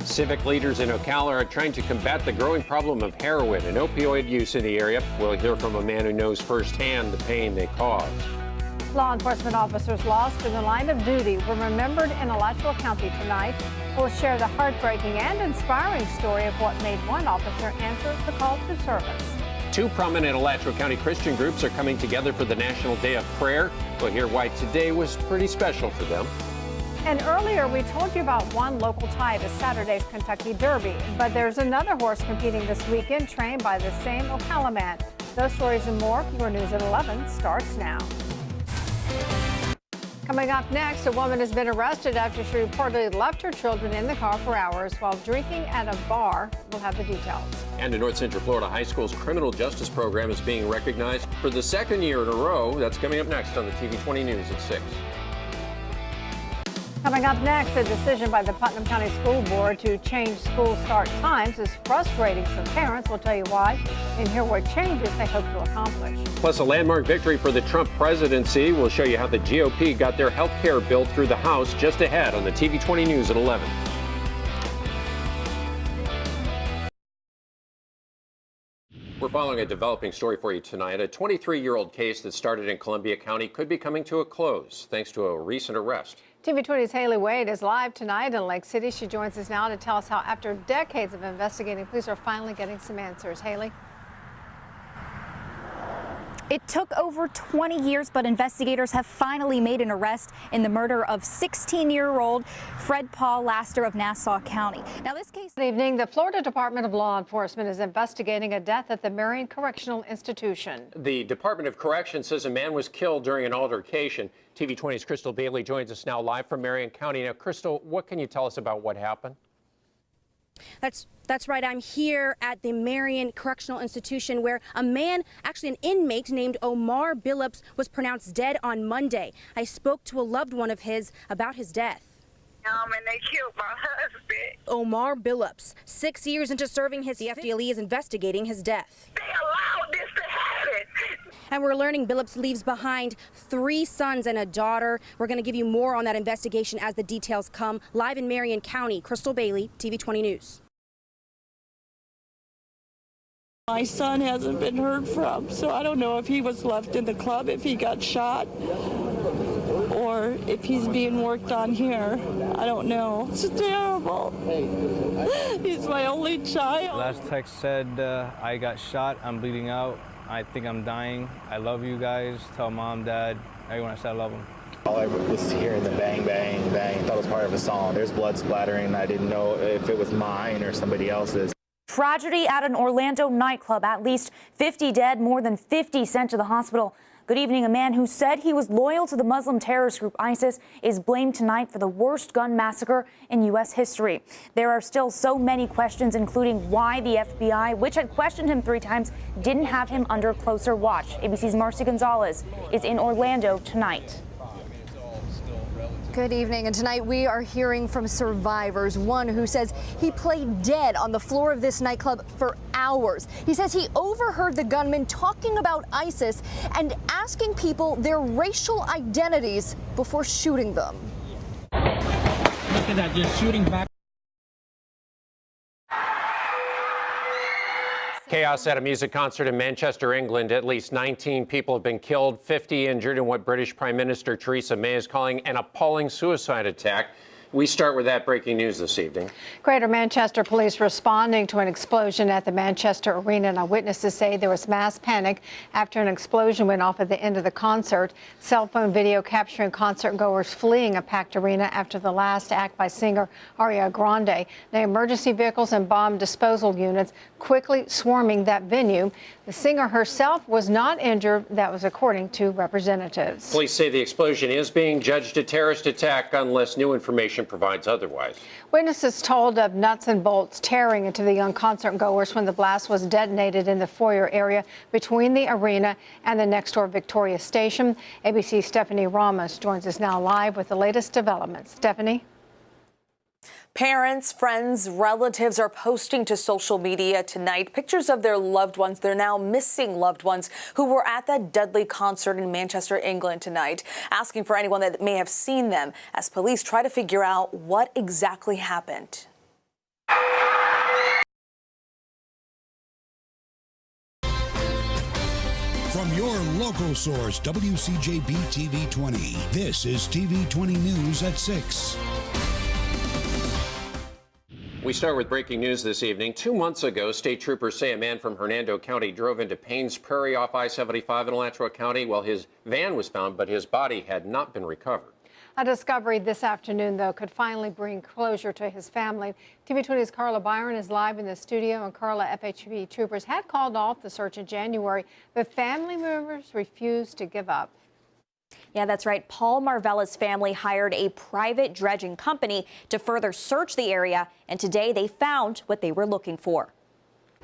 Civic leaders in Ocala are trying to combat the growing problem of heroin and opioid use in the area. We'll hear from a man who knows firsthand the pain they cause. Law enforcement officers lost in the line of duty were remembered in Alachua County tonight. We'll share the heartbreaking and inspiring story of what made one officer answer the call to service. Two prominent Alachua County Christian groups are coming together for the National Day of Prayer. We'll hear why today was pretty special for them. And earlier, we told you about one local tie to Saturday's Kentucky Derby. But there's another horse competing this weekend, trained by the same Ocala man. Those stories and more. Your News at 11 starts now. Coming up next, a woman has been arrested after she reportedly left her children in the car for hours while drinking at a bar. We'll have the details. And the North Central Florida High School's criminal justice program is being recognized for the second year in a row. That's coming up next on the TV 20 News at 6. Coming up next, a decision by the Putnam County School Board to change school start times is frustrating some parents. We'll tell you why and hear what changes they hope to accomplish. Plus, a landmark victory for the Trump presidency. We'll show you how the GOP got their health care bill through the House just ahead on the TV 20 News at 11. We're following a developing story for you tonight. A 23-year-old case that started in Columbia County could be coming to a close thanks to a recent arrest. TV 20's Haley Wade is live tonight in Lake City. She joins us now to tell us how, after decades of investigating, police are finally getting some answers. Haley? It took over 20 years, but investigators have finally made an arrest in the murder of 16-year-old Fred Paul Laster of Nassau County. Now, this case... Good evening. The Florida Department of Law Enforcement is investigating a death at the Marion Correctional Institution. The Department of Corrections says a man was killed during an altercation. TV 20's Crystal Bailey joins us now live from Marion County. Now, Crystal, what can you tell us about what happened? That's right. I'm here at the Marion Correctional Institution where a man, actually an inmate named Omar Billups, was pronounced dead on Monday. I spoke to a loved one of his about his death. And they killed my husband. Omar Billups, 6 years into serving his FDLE, is investigating his death. They allowed this to happen. And we're learning Billups leaves behind 3 sons and a daughter. We're going to give you more on that investigation as the details come. Live in Marion County, Crystal Bailey, TV 20 News. My son hasn't been heard from, so I don't know if he was left in the club, if he got shot, or if he's being worked on here. I don't know. It's terrible. He's my only child. Last text said, I got shot, I'm bleeding out, I think I'm dying. I love you guys. Tell mom, dad, everyone I said I love them. All I was hearing the bang, bang, bang. Thought it was part of a song. There's blood splattering. I didn't know if it was mine or somebody else's. Tragedy at an Orlando nightclub. At least 50 dead, more than 50 sent to the hospital. Good evening. A man who said he was loyal to the Muslim terrorist group ISIS is blamed tonight for the worst gun massacre in U.S. history. There are still so many questions, including why the FBI, which had questioned him 3 times, didn't have him under closer watch. ABC's Marcy Gonzalez is in Orlando tonight. Good evening, and tonight we are hearing from survivors. One who says he played dead on the floor of this nightclub for hours. He says he overheard the gunman talking about ISIS and asking people their racial identities before shooting them. Look at that, just shooting back. Chaos at a music concert in Manchester, England. At least 19 people have been killed, 50 injured in what British Prime Minister Theresa May is calling an appalling suicide attack. We start with that breaking news this evening. Greater Manchester police responding to an explosion at the Manchester Arena. Now, witnesses say there was mass panic after an explosion went off at the end of the concert. Cell phone video capturing concert goers fleeing a packed arena after the last act by singer Ariana Grande. Now, emergency vehicles and bomb disposal units quickly swarming that venue. The singer herself was not injured. That was according to representatives. Police say the explosion is being judged a terrorist attack unless new information provides otherwise. Witnesses told of nuts and bolts tearing into the young concert goers when the blast was detonated in the foyer area between the arena and the next door Victoria Station. ABC's Stephanie Ramos joins us now live with the latest developments. Stephanie? Parents, friends, relatives are posting to social media tonight pictures of their loved ones, their now missing loved ones who were at that deadly concert in Manchester, England tonight, asking for anyone that may have seen them as police try to figure out what exactly happened. From your local source, WCJB TV 20. This is TV 20 News at 6. We start with breaking news this evening. 2 months ago, state troopers say a man from Hernando County drove into Paynes Prairie off I-75 in Alachua County. Well, his van was found, but his body had not been recovered. A discovery this afternoon, though, could finally bring closure to his family. TV 20's Carla Byron is live in the studio, and Carla, FHP troopers had called off the search in January, but family members refused to give up. Yeah, that's right. Paul Marvella's family hired a private dredging company to further search the area, and today they found what they were looking for.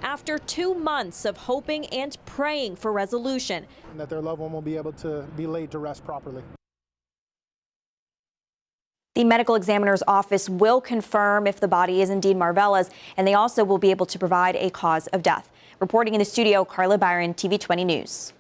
After 2 months of hoping and praying for resolution, that their loved one will be able to be laid to rest properly. the medical examiner's office will confirm if the body is indeed Marvella's, and they also will be able to provide a cause of death. Reporting in the studio, Carla Byron, TV 20 News.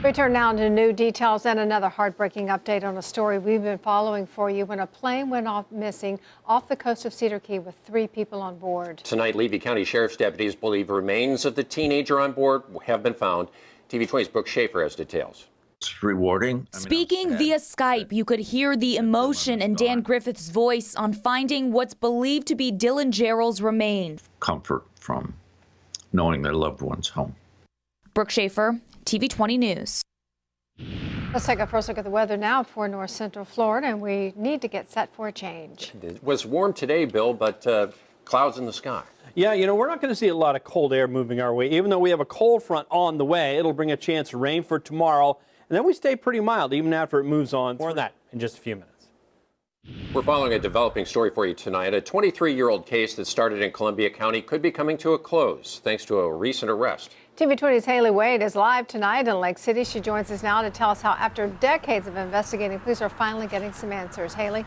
We turn now to new details and another heartbreaking update on a story we've been following for you when a plane went off missing off the coast of Cedar Key with 3 people on board. Tonight, Levy County Sheriff's deputies believe remains of the teenager on board have been found. TV 20's Brooke Schaefer has details. It's rewarding. Speaking via Skype, you could hear the emotion in Dan Griffith's voice on finding what's believed to be Dylan Jarrell's remains. Comfort from knowing their loved one's home. Brooke Schaefer, TV 20 News. Let's take a first look at the weather now for north central Florida, and we need to get set for a change. It was warm today, Bill, but clouds in the sky. Yeah, you know, we're not going to see a lot of cold air moving our way. Even though we have a cold front on the way, it'll bring a chance of rain for tomorrow. And then we stay pretty mild even after it moves on. More on that in just a few minutes. We're following a developing story for you tonight. A 23-year-old case that started in Columbia County could be coming to a close thanks to a recent arrest. TV 20's Haley Wade is live tonight in Lake City. She joins us now to tell us how, after decades of investigating, police are finally getting some answers. Haley?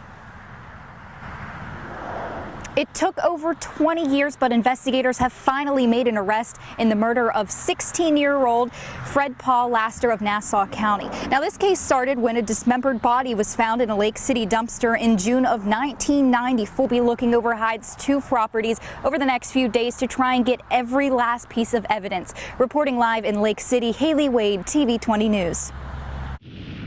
It took over 20 years, but investigators have finally made an arrest in the murder of 16-year-old Fred Paul Laster of Nassau County. Now, this case started when a dismembered body was found in a Lake City dumpster in June of 1990. We'll be looking over Hyde's 2 properties over the next few days to try and get every last piece of evidence. Reporting live in Lake City, Haley Wade, TV 20 News.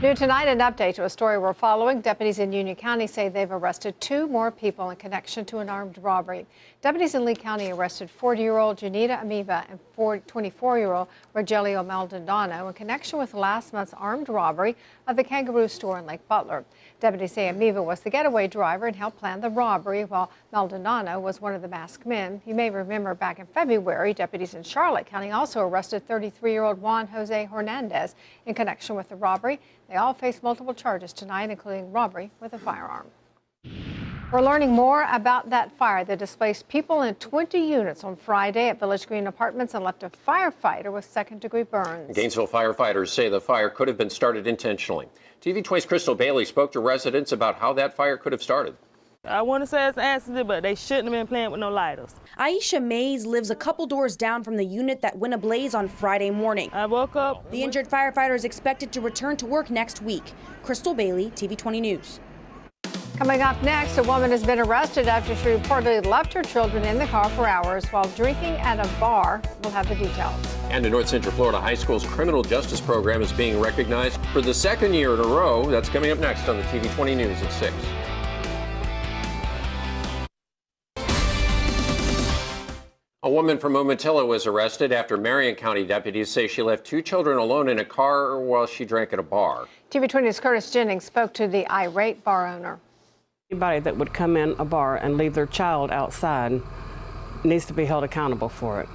New tonight, an update to a story we're following. Deputies in Union County say they've arrested 2 more people in connection to an armed robbery. Deputies in Lee County arrested 40-year-old Janita Amiva and 24-year-old Rogelio Maldonado in connection with last month's armed robbery of the Kangaroo store in Lake Butler. Deputies say Amiva was the getaway driver and helped plan the robbery, while Maldonado was one of the masked men. You may remember back in February, deputies in Charlotte County also arrested 33-year-old Juan Jose Hernandez in connection with the robbery. They all face multiple charges tonight, including robbery with a firearm. We're learning more about that fire that displaced people in 20 units on Friday at Village Green Apartments and left a firefighter with second-degree burns. Gainesville firefighters say the fire could have been started intentionally. TV 20's Crystal Bailey spoke to residents about how that fire could have started. I want to say it's an accident, but they shouldn't have been playing with no lighters. Aisha Mays lives a couple doors down from the unit that went ablaze on Friday morning. I woke up. The injured firefighter is expected to return to work next week. Crystal Bailey, TV 20 News. Coming up next, a woman has been arrested after she reportedly left her children in the car for hours while drinking at a bar. We'll have the details. And the North Central Florida High School's criminal justice program is being recognized for the 2nd year in a row. That's coming up next on the TV 20 News at 6. A woman from Umatilla was arrested after Marion County deputies say she left 2 children alone in a car while she drank at a bar. TV 20's Curtis Jennings spoke to the irate bar owner. Anybody that would come in a bar and leave their child outside needs to be held accountable for it.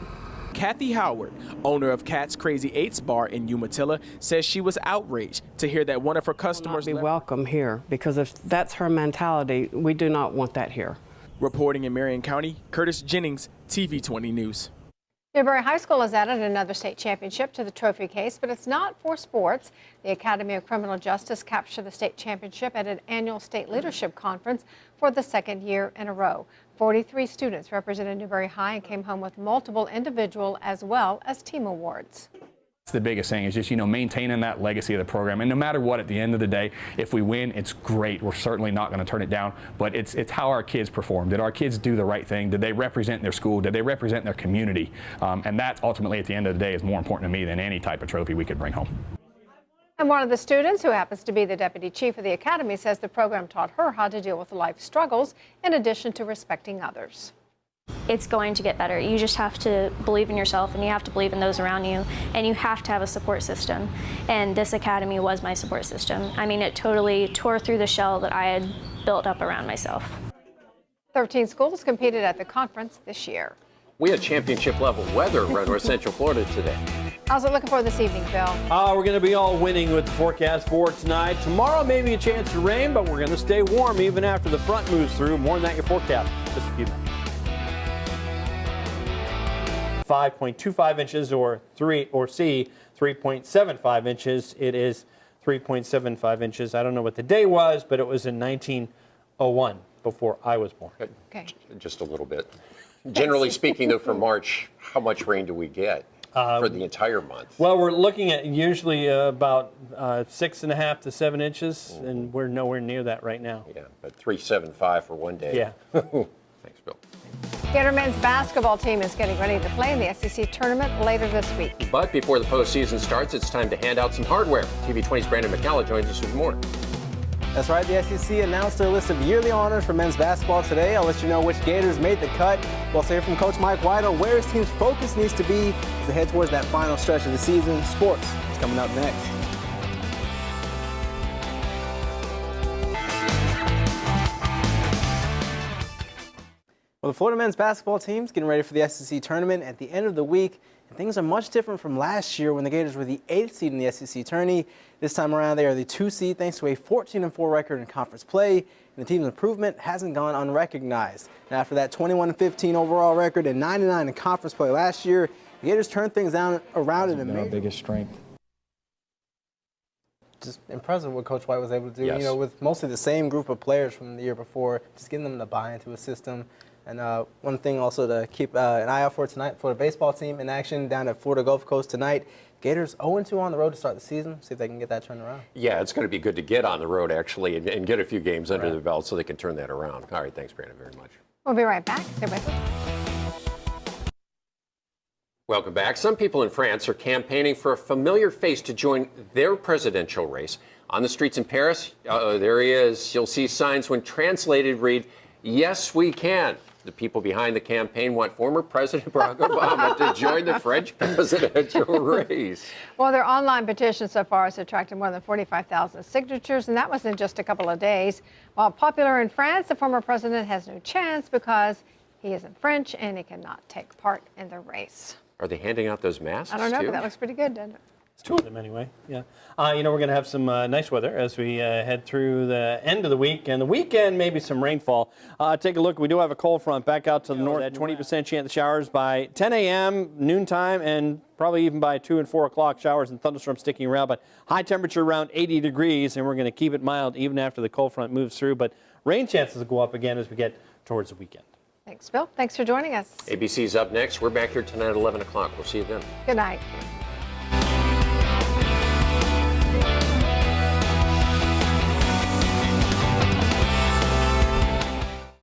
Kathy Howard, owner of Cat's Crazy Eights Bar in Umatilla, says she was outraged to hear that one of her customers will not be welcome here, because if that's her mentality, we do not want that here. Reporting in Marion County, Curtis Jennings, TV 20 News. Newberry High School has added another state championship to the trophy case, but it's not for sports. The Academy of Criminal Justice captured the state championship at an annual state leadership conference for the 2nd year in a row. 43 students represented Newberry High and came home with multiple individual as well as team awards. The biggest thing is just, maintaining that legacy of the program. And no matter what, at the end of the day, if we win, it's great. We're certainly not going to turn it down. But it's how our kids perform. Did our kids do the right thing? Did they represent their school? Did they represent their community? And that ultimately, at the end of the day, is more important to me than any type of trophy we could bring home. And one of the students, who happens to be the deputy chief of the academy, says the program taught her how to deal with life struggles in addition to respecting others. It's going to get better. You just have to believe in yourself, and you have to believe in those around you, and you have to have a support system. And this academy was my support system. I mean, it totally tore through the shell that I had built up around myself. 13 schools competed at the conference this year. We had championship-level weather around North Central Florida today. How's it looking for this evening, Phil? We're going to be all winning with the forecast for tonight. Tomorrow, maybe a chance to rain, but we're going to stay warm even after the front moves through. More than that, your forecast. Just a few minutes. 5.25 inches or C, 3.75 inches. It is 3.75 inches. I don't know what the day was, but it was in 1901, before I was born. Okay. Just a little bit. Generally speaking, though, for March, how much rain do we get for the entire month? Well, we're looking at usually about 6.5 to 7 inches, and we're nowhere near that right now. Yeah, but 3.75 for one day. Yeah. Thanks, Bill. Gator men's basketball team is getting ready to play in the SEC tournament later this week. But before the postseason starts, it's time to hand out some hardware. TV20's Brandon McCalla joins us with more. That's right, the SEC announced their list of yearly honors for men's basketball today. I'll let you know which Gators made the cut. We'll hear from Coach Mike White on where his team's focus needs to be as they head towards that final stretch of the season. Sports is coming up next. Well, the Florida men's basketball team's getting ready for the SEC tournament at the end of the week. And things are much different from last year when the Gators were the 8th seed in the SEC tourney. This time around, they are the 2 seed thanks to a 14-4 record in conference play. And the team's improvement hasn't gone unrecognized. And after that 21-15 overall record and 9-9 in conference play last year, the Gators turned things around in a major. Our biggest strength. Just impressive what Coach White was able to do. Yes. With mostly the same group of players from the year before, just getting them to buy into a system. And one thing also to keep an eye out for tonight, Florida baseball team in action down at Florida Gulf Coast tonight. Gators 0-2 on the road to start the season. See if they can get that turned around. Yeah, it's going to be good to get on the road, actually, and get a few games under their belt so they can turn that around. All right, thanks, Brandon, very much. We'll be right back. Stay with us. Welcome back. Some people in France are campaigning for a familiar face to join their presidential race. On the streets in Paris, there he is. You'll see signs when translated read, "Yes, we can." The people behind the campaign want former President Barack Obama to join the French presidential race. Well, their online petition so far has attracted more than 45,000 signatures, and that was in just a couple of days. While popular in France, the former president has no chance because he isn't French and he cannot take part in the race. Are they handing out those masks, I don't know, too? but that looks pretty good, doesn't it? It's 2 of them anyway. Yeah. We're going to have some nice weather as we head through the end of the week. And the weekend, maybe some rainfall. Take a look. We do have a cold front back out to the north. At 20% chance of showers by 10 a.m., noontime, and probably even by 2 and 4 o'clock. Showers and thunderstorms sticking around. But high temperature around 80 degrees. And we're going to keep it mild even after the cold front moves through. But rain chances will go up again as we get towards the weekend. Thanks, Bill. Thanks for joining us. ABC's up next. We're back here tonight at 11 o'clock. We'll see you then. Good night.